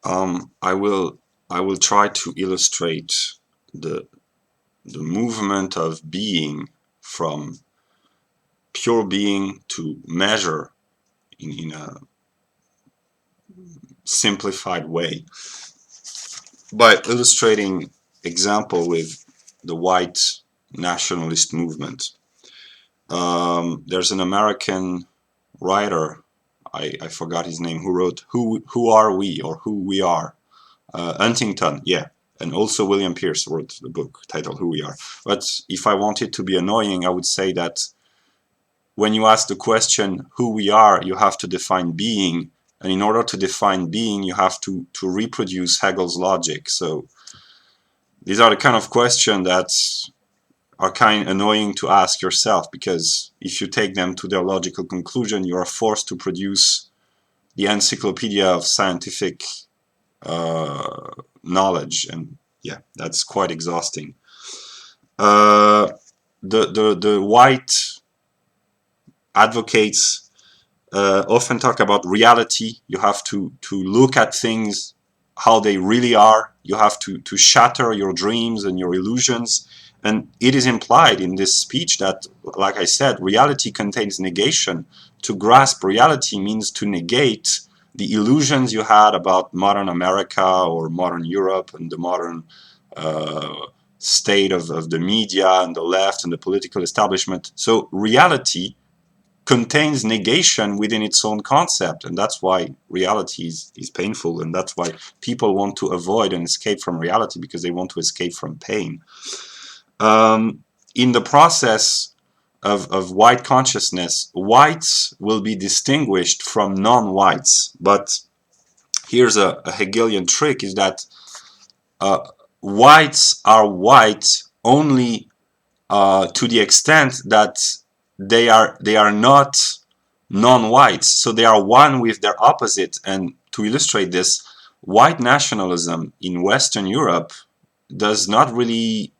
I will try to illustrate the movement of being from pure being to measure in a simplified way by illustrating example with the white nationalist movement. There's an American writer, I forgot his name, who wrote Who Are We, or Who We Are. Huntington, yeah. And also William Pierce wrote the book titled Who We Are. But if I wanted to be annoying, I would say that when you ask the question who we are, you have to define being. And in order to define being, you have to reproduce Hegel's logic. So these are the kind of questions that are kind of annoying to ask yourself, because if you take them to their logical conclusion, you are forced to produce the encyclopedia of scientific knowledge, and yeah, that's quite exhausting. The white advocates often talk about reality. You have to look at things how they really are. You have to shatter your dreams and your illusions. And it is implied in this speech that, like I said, reality contains negation. To grasp reality means to negate the illusions you had about modern America or modern Europe and the modern state of the media and the left and the political establishment. So reality contains negation within its own concept, and that's why reality is painful, and that's why people want to avoid and escape from reality, because they want to escape from pain. In the process of white consciousness, whites will be distinguished from non-whites, but here's a Hegelian trick, is that whites are white only to the extent that they are not non-whites, so they are one with their opposite. And to illustrate this, white nationalism in Western Europe does not really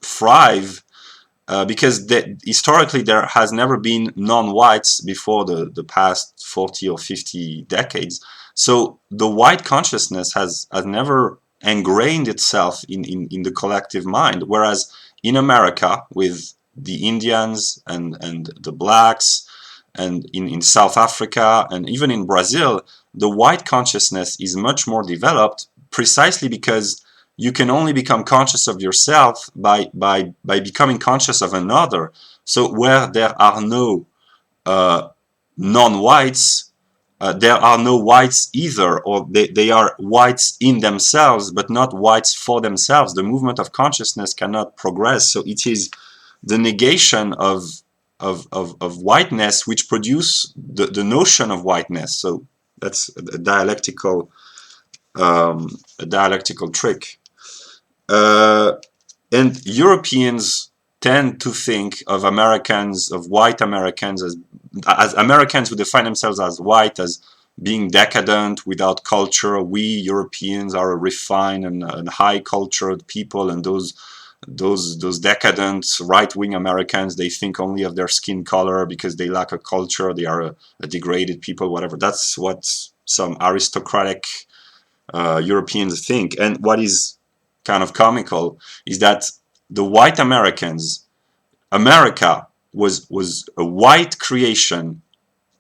thrive because historically there has never been non-whites before the past 40 or 50 decades. So the white consciousness has never ingrained itself in the collective mind, whereas in America, with the Indians and the blacks, and in South Africa and even in Brazil, the white consciousness is much more developed, precisely because you can only become conscious of yourself by becoming conscious of another. So where there are no non-whites, there are no whites either, or they are whites in themselves, but not whites for themselves. The movement of consciousness cannot progress. So it is the negation of whiteness which produce the notion of whiteness. So that's a dialectical trick. And Europeans tend to think of Americans, of white Americans, as Americans who define themselves as white, as being decadent, without culture. We Europeans are a refined and high cultured people, and those decadent right-wing Americans, they think only of their skin color because they lack a culture. They are a degraded people, whatever. That's what some aristocratic Europeans think. And what is kind of comical is that the white Americans, America was a white creation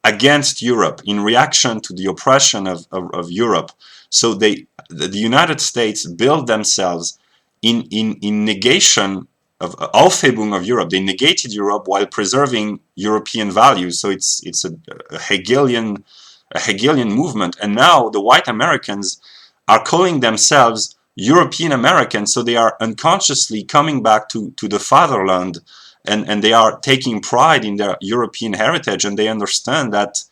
against Europe in reaction to the oppression of Europe. So the United States built themselves in negation of Aufhebung of Europe. They negated Europe while preserving European values. So it's a Hegelian movement. And now the white Americans are calling themselves European Americans. So they are unconsciously coming back to the fatherland, and they are taking pride in their European heritage, and they understand that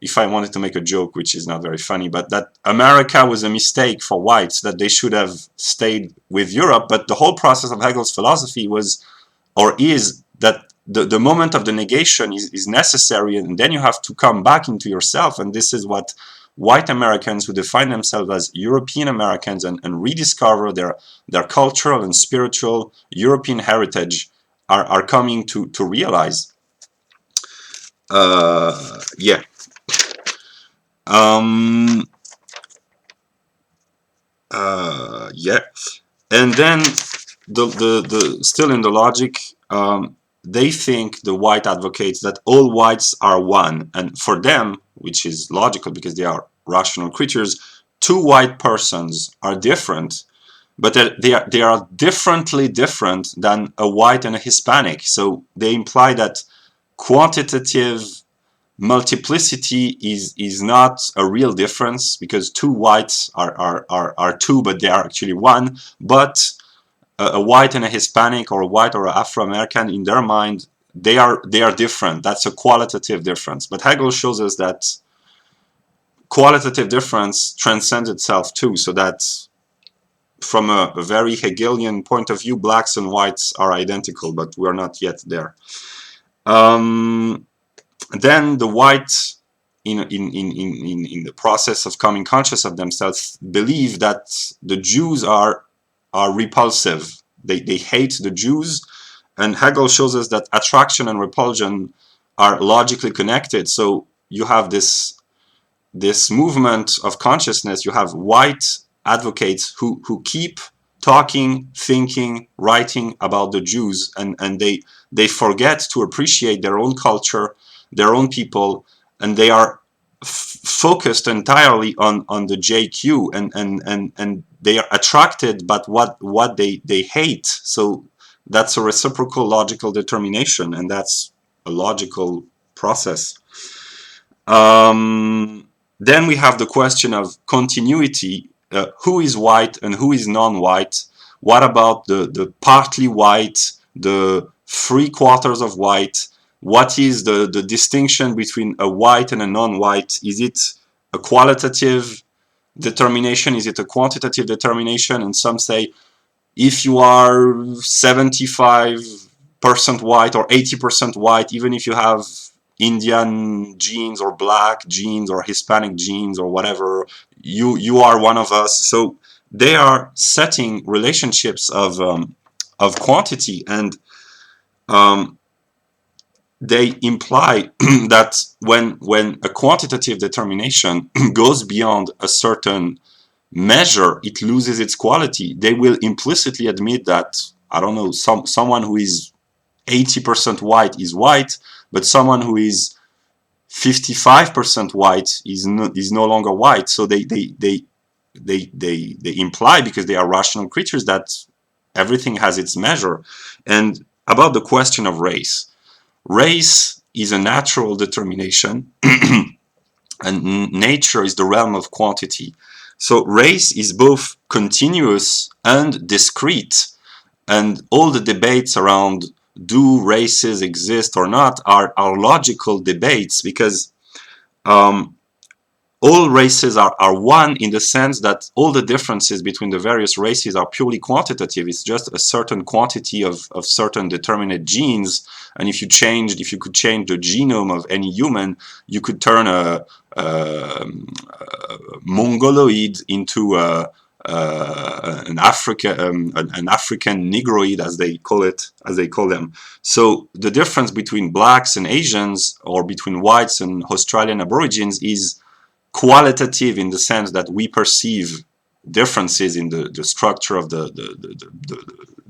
if I wanted to make a joke, which is not very funny, but that America was a mistake for whites, that they should have stayed with Europe. But the whole process of Hegel's philosophy was, or is, that the moment of the negation is necessary, and then you have to come back into yourself. And this is what white Americans who define themselves as European Americans and rediscover their cultural and spiritual European heritage are coming to realize. Yeah. Um, yeah, and then the still in the logic, they think the white advocates that all whites are one, and for them, which is logical because they are rational creatures, two white persons are different, but they are differently different than a white and a Hispanic. So they imply that quantitative multiplicity is not a real difference because two whites are two, but they are actually one. But a white and a Hispanic, or a white or Afro-American, in their mind, they are different. That's a qualitative difference. But Hegel shows us that qualitative difference transcends itself too, so that from a very Hegelian point of view, blacks and whites are identical, but we're not yet there. Then the whites, in the process of coming conscious of themselves, believe that the Jews are repulsive. They hate the Jews, and Hegel shows us that attraction and repulsion are logically connected. So you have this movement of consciousness. You have white advocates who keep talking, thinking, writing about the Jews, and they forget to appreciate their own culture, their own people, and they are focused entirely on the JQ, and they are attracted by what they hate. So that's a reciprocal logical determination, and that's a logical process. Then we have the question of continuity. Who is white and who is non-white? What about the partly white, the 3/4 of white? What is the distinction between a white and a non-white? Is it a qualitative determination? Is it a quantitative determination? And some say if you are 75% white or 80% white, even if you have Indian genes or black genes or Hispanic genes or whatever, you are one of us. So they are setting relationships of quantity, and they imply that when a quantitative determination goes beyond a certain measure, it loses its quality. They will implicitly admit that, I don't know, someone who is 80% white is white, but someone who is 55% white is no longer white. So they imply, because they are rational creatures, that everything has its measure. And about the question of race, race is a natural determination, and nature is the realm of quantity. So race is both continuous and discrete, and all the debates around do races exist or not are logical debates, because all races are one in the sense that all the differences between the various races are purely quantitative. It's just a certain quantity of certain determinate genes, and if you could change the genome of any human, you could turn a Mongoloid into an African Negroid, as they call them. So the difference between blacks and Asians, or between whites and Australian Aborigines, is qualitative in the sense that we perceive differences in the structure of the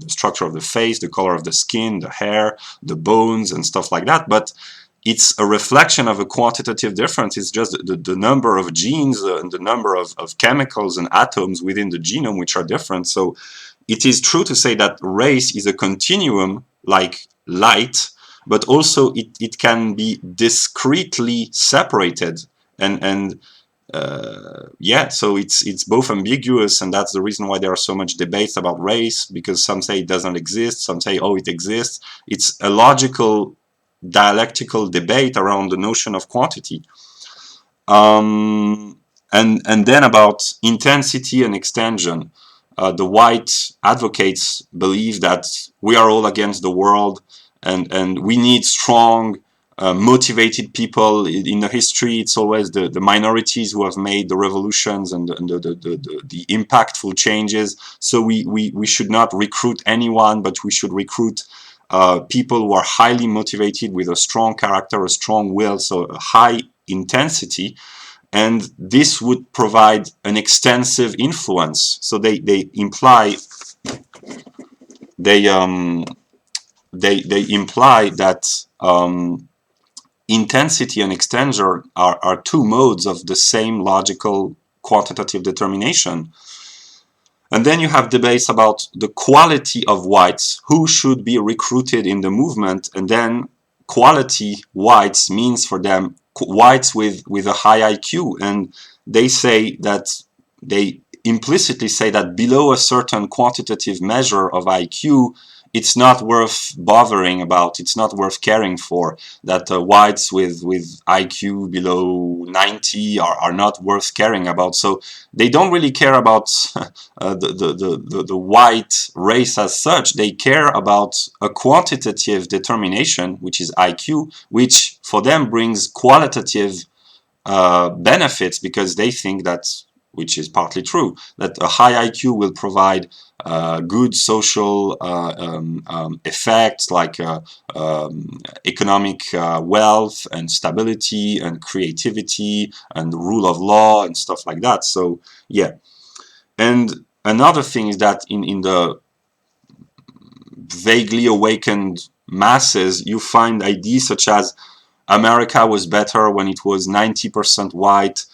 structure of the face, the color of the skin, the hair, the bones, and stuff like that. But it's a reflection of a quantitative difference. It's just the number of genes and the number of chemicals and atoms within the genome which are different. So it is true to say that race is a continuum like light, but also it can be discretely separated. And yeah, so it's both ambiguous, and that's the reason why there are so much debates about race, because some say it doesn't exist, some say, oh, it exists. It's a logical dialectical debate around the notion of quantity. And then about intensity and extension. The white advocates believe that we are all against the world, and we need strong, motivated people. In the history, it's always the minorities who have made the revolutions and the impactful changes. So we should not recruit anyone, but we should recruit people who are highly motivated, with a strong character, a strong will, so a high intensity. and this would provide an extensive influence. So they imply they they imply that intensity and extension are two modes of the same logical quantitative determination. And then you have debates about the quality of whites, who should be recruited in the movement, and then quality whites means for them whites with a high IQ. And they say that, they implicitly say that below a certain quantitative measure of IQ, it's not worth bothering about, it's not worth caring for, that whites with IQ below 90 are not worth caring about. So they don't really care about the white race as such. They care about a quantitative determination, which is IQ, which for them brings qualitative benefits, because they think that, which is partly true, that a high IQ will provide good social effects like economic wealth and stability and creativity and rule of law and stuff like that. So yeah. And another thing is that in the vaguely awakened masses, you find ideas such as America was better when it was 90% white,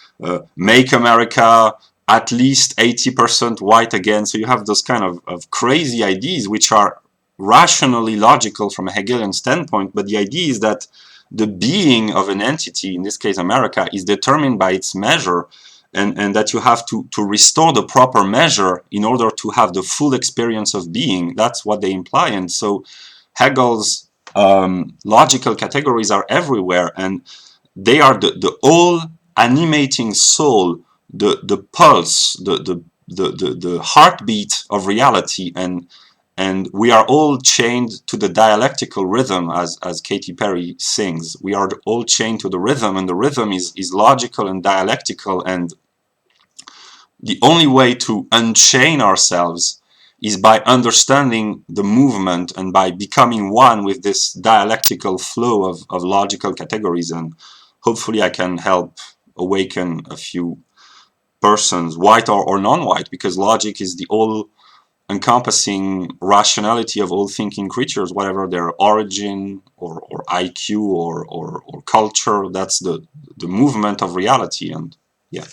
make America at least 80% white again. So you have those kind of crazy ideas which are rationally logical from a Hegelian standpoint, but the idea is that the being of an entity, in this case America, is determined by its measure, and that you have to restore the proper measure in order to have the full experience of being. That's what they imply. And so Hegel's logical categories are everywhere, and they are the all animating soul, the pulse, the heartbeat of reality, and we are all chained to the dialectical rhythm, as Katy Perry sings. We are all chained to the rhythm, and the rhythm is logical and dialectical, and the only way to unchain ourselves is by understanding the movement and by becoming one with this dialectical flow of logical categories. And hopefully I can help awaken a few persons, white or non-white, because logic is the all-encompassing rationality of all thinking creatures, whatever their origin or IQ or culture. That's the movement of reality. And yeah.